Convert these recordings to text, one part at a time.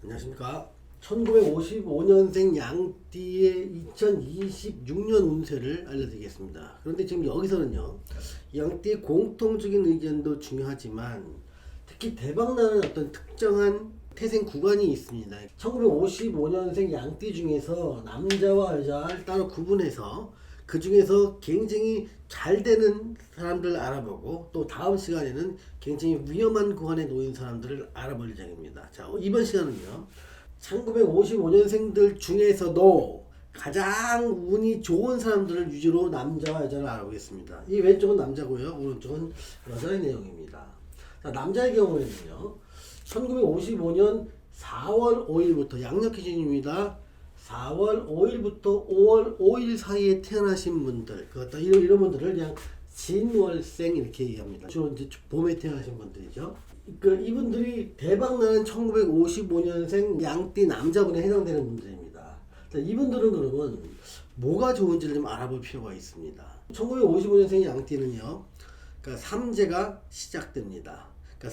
안녕하십니까. 1955년생 양띠의 2026년 운세를 알려드리겠습니다. 그런데 지금 여기서는요, 양띠의 공통적인 의견도 중요하지만 특히 대박나는 어떤 특정한 태생 구간이 있습니다. 1955년생 양띠 중에서 남자와 여자를 따로 구분해서 그 중에서 굉장히 잘 되는 사람들을 알아보고 또 다음 시간에는 굉장히 위험한 구간에 놓인 사람들을 알아볼 예정입니다. 자, 이번 시간은요, 1955년생들 중에서도 가장 운이 좋은 사람들을 위주로 남자와 여자를 알아보겠습니다. 이 왼쪽은 남자고요, 오른쪽은 여자의 내용입니다. 자, 남자의 경우에는요, 1955년 4월 5일부터 양력 기준입니다. 4월 5일부터 5월 5일 사이에 태어나신 분들, 이런 분들을 그냥 진월생 이렇게 얘기합니다. 주로 이제 봄에 태어나신 분들이죠. 이분들이 대박나는 1955년생 양띠 남자분에 해당되는 분들입니다. 자, 이분들은 그러면 뭐가 좋은지를 좀 알아볼 필요가 있습니다. 1955년생 양띠는요, 그러니까 삼재가 시작됩니다. 그러니까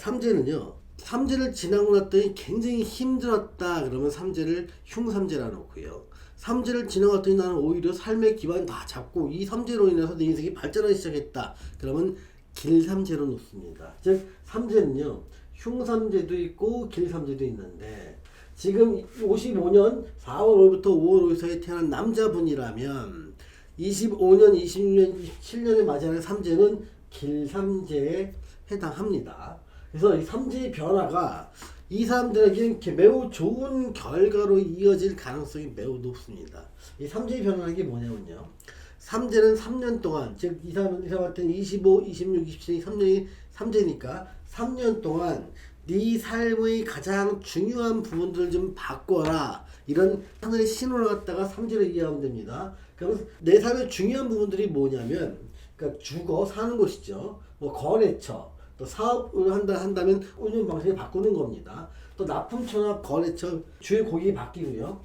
삼재를 지나고 났더니 굉장히 힘들었다 그러면 삼재를 흉삼재라 놓고요. 삼재를 지나갔더니 나는 오히려 삶의 기반 다 잡고 이 삼재로 인해서 내 인생이 발전하기 시작했다 그러면 길삼재로 놓습니다. 즉 삼재는요, 흉삼재도 있고 길삼재도 있는데 지금 55년 4월 5일부터 5월 5일 사이에 태어난 남자분이라면 25년, 26년, 27년에 맞이하는 삼재는 길삼재에 해당합니다. 그래서 이 삼재의 변화가 이 사람들에게 이렇게 매우 좋은 결과로 이어질 가능성이 매우 높습니다. 이 삼재의 변화라는 게 뭐냐면요, 삼재는 3년 동안, 즉 이 사람한테는 25, 26, 27, 3년이 삼재니까 3년 동안 네 삶의 가장 중요한 부분들을 좀 바꿔라, 이런 하늘의 신호를 갖다가 삼재로 이해하면 됩니다. 그래서 내 삶의 중요한 부분들이 뭐냐면, 그러니까 주거 사는 곳이죠. 뭐 거래처, 또 사업을 한다면 운영 방식을 바꾸는 겁니다. 또 납품처나 거래처 주요 고객이 바뀌고요.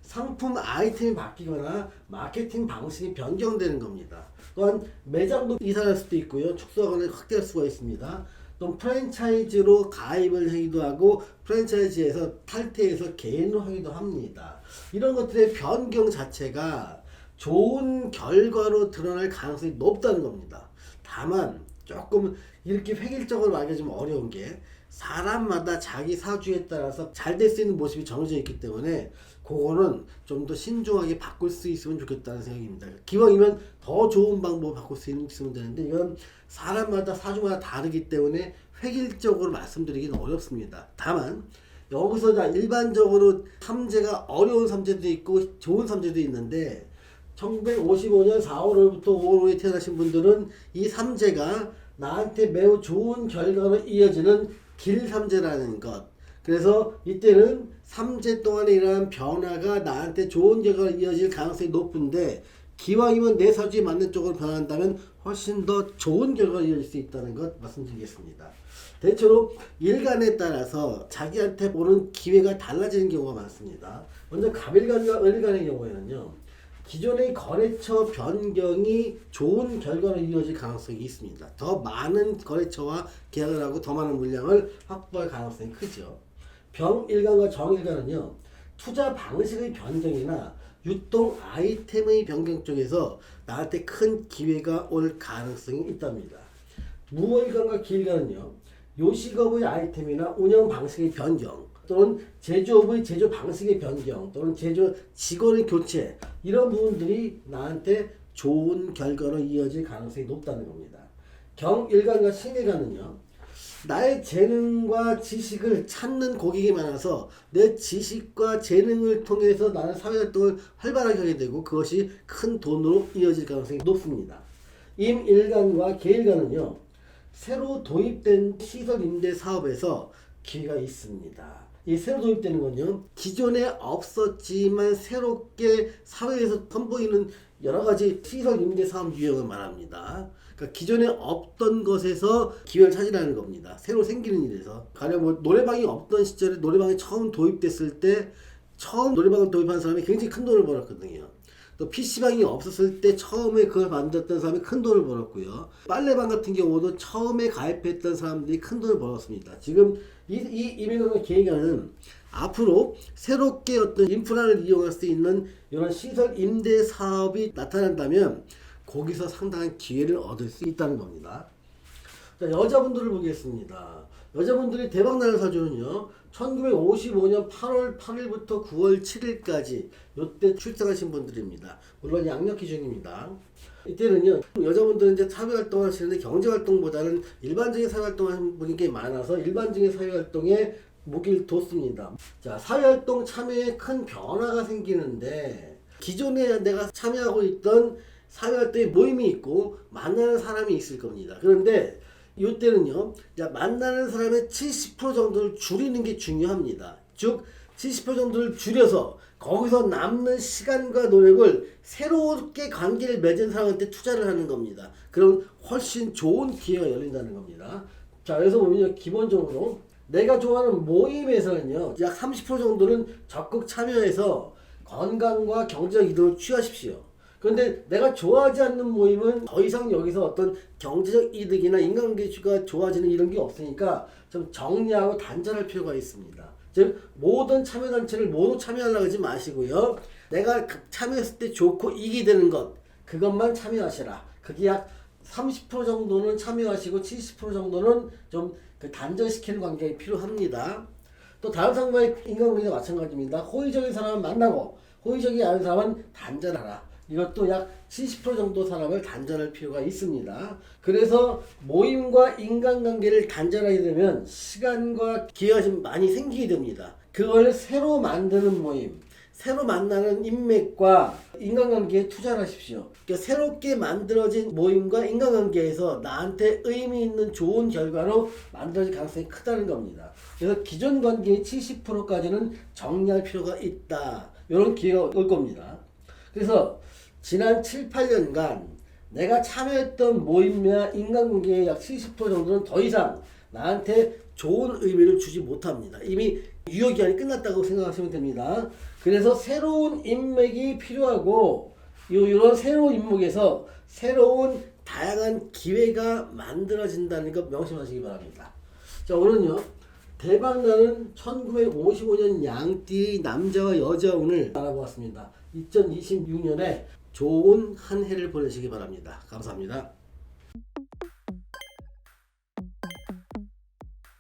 상품 아이템이 바뀌거나 마케팅 방식이 변경되는 겁니다. 또한 매장도 이사할 수도 있고요. 축소하거나 확대할 수가 있습니다. 또 프랜차이즈로 가입을 하기도 하고 프랜차이즈에서 탈퇴해서 개인으로 하기도 합니다. 이런 것들의 변경 자체가 좋은 결과로 드러날 가능성이 높다는 겁니다. 다만 조금 이렇게 획일적으로 말하기 좀 어려운 게 사람마다 자기 사주에 따라서 잘 될 수 있는 모습이 정해져 있기 때문에 그거는 좀 더 신중하게 바꿀 수 있으면 좋겠다는 생각입니다. 기왕이면 더 좋은 방법을 바꿀 수 있으면 되는데 이건 사람마다 사주마다 다르기 때문에 획일적으로 말씀드리기는 어렵습니다. 다만 여기서 일반적으로 삼재가 어려운 삼재도 있고 좋은 삼재도 있는데 1955년 4월 5일부터 5월 5일에 태어나신 분들은 이 삼재가 나한테 매우 좋은 결과로 이어지는 길삼재라는 것. 그래서 이때는 삼재 동안에 일어난 변화가 나한테 좋은 결과로 이어질 가능성이 높은데 기왕이면 내 사주에 맞는 쪽으로 변한다면 훨씬 더 좋은 결과가 이어질 수 있다는 것 말씀드리겠습니다. 대체로 일간에 따라서 자기한테 오는 기회가 달라지는 경우가 많습니다. 먼저 갑일간과 을간의 경우에는요, 기존의 거래처 변경이 좋은 결과로 이어질 가능성이 있습니다. 더 많은 거래처와 계약을 하고 더 많은 물량을 확보할 가능성이 크죠. 병일간과 정일간은요, 투자 방식의 변경이나 유통 아이템의 변경 쪽에서 나한테 큰 기회가 올 가능성이 있답니다. 무월간과 기일간은요, 요식업의 아이템이나 운영 방식의 변경, 또는 제조업의 제조 방식의 변경, 또는 제조 직원의 교체, 이런 부분들이 나한테 좋은 결과로 이어질 가능성이 높다는 겁니다. 경일간과 신일간은요, 나의 재능과 지식을 찾는 고객이 많아서 내 지식과 재능을 통해서 나는 사회활동을 활발하게 하게 되고 그것이 큰 돈으로 이어질 가능성이 높습니다. 임일간과 계일간은요, 새로 도입된 시설 임대 사업에서 기회가 있습니다. 이 새로 도입되는 건요, 기존에 없었지만 새롭게 사회에서 선보이는 여러가지 시설 임대 사업 유형을 말합니다. 그러니까 기존에 없던 것에서 기회를 찾으라는 겁니다. 새로 생기는 일에서. 가령 뭐 노래방이 없던 시절에 노래방이 처음 도입됐을 때 처음 노래방을 도입한 사람이 굉장히 큰 돈을 벌었거든요. 또 PC방이 없었을 때 처음에 그걸 만들었던 사람이 큰 돈을 벌었고요. 빨래방 같은 경우도 처음에 가입했던 사람들이 큰 돈을 벌었습니다. 지금 이민호가 계획하는 앞으로 새롭게 어떤 인프라를 이용할 수 있는 이런 시설 임대 사업이 나타난다면 거기서 상당한 기회를 얻을 수 있다는 겁니다. 자, 여자분들을 보겠습니다. 여자분들이 대박나는 사주는요, 1955년 8월 8일부터 9월 7일까지 요때 출생하신 분들입니다. 물론 양력 기준입니다. 이때는요, 여자분들은 이제 사회활동을 하시는데 경제활동보다는 일반적인 사회활동 하는 분이 꽤 많아서 일반적인 사회활동에 목을 뒀습니다. 자, 사회활동 참여에 큰 변화가 생기는데 기존에 내가 참여하고 있던 사회활동에 모임이 있고 만나는 사람이 있을 겁니다. 그런데 이때는요, 만나는 사람의 70% 정도를 줄이는 게 중요합니다. 즉 70% 정도를 줄여서 거기서 남는 시간과 노력을 새롭게 관계를 맺은 사람한테 투자를 하는 겁니다. 그럼 훨씬 좋은 기회가 열린다는 겁니다. 자, 그래서 보면 기본적으로 내가 좋아하는 모임에서는요, 약 30% 정도는 적극 참여해서 건강과 경제적 이득을 취하십시오. 그런데 내가 좋아하지 않는 모임은 더 이상 여기서 어떤 경제적 이득이나 인간관계가 좋아지는 이런 게 없으니까 좀 정리하고 단절할 필요가 있습니다. 즉 모든 참여단체를 모두 참여하려고 하지 마시고요. 내가 참여했을 때 좋고 이익이 되는 것, 그것만 참여하시라. 그게 약 30% 정도는 참여하시고 70% 정도는 좀 그 단절시키는 관계가 필요합니다. 또 다른 상황의 인간관계도 마찬가지입니다. 호의적인 사람은 만나고 호의적이 않은 사람은 단절하라. 이것도 약 70% 정도 사람을 단절할 필요가 있습니다. 그래서 모임과 인간관계를 단절하게 되면 시간과 기회가 좀 많이 생기게 됩니다. 그걸 새로 만드는 모임, 새로 만나는 인맥과 인간관계에 투자를 하십시오. 그러니까 새롭게 만들어진 모임과 인간관계에서 나한테 의미 있는 좋은 결과로 만들어질 가능성이 크다는 겁니다. 그래서 기존 관계의 70%까지는 정리할 필요가 있다. 이런 기회가 올 겁니다. 그래서 지난 7, 8년간 내가 참여했던 모임이나 인간관계의 약 70% 정도는 더 이상 나한테 좋은 의미를 주지 못합니다. 이미 유효기한이 끝났다고 생각하시면 됩니다. 그래서 새로운 인맥이 필요하고 이런 새로운 인맥에서 새로운 다양한 기회가 만들어진다는 것 명심하시기 바랍니다. 자, 오늘은요, 대박나는 1955년 양띠의 남자와 여자 운을 알아보았습니다. 2026년에 좋은 한 해를 보내시기 바랍니다. 감사합니다.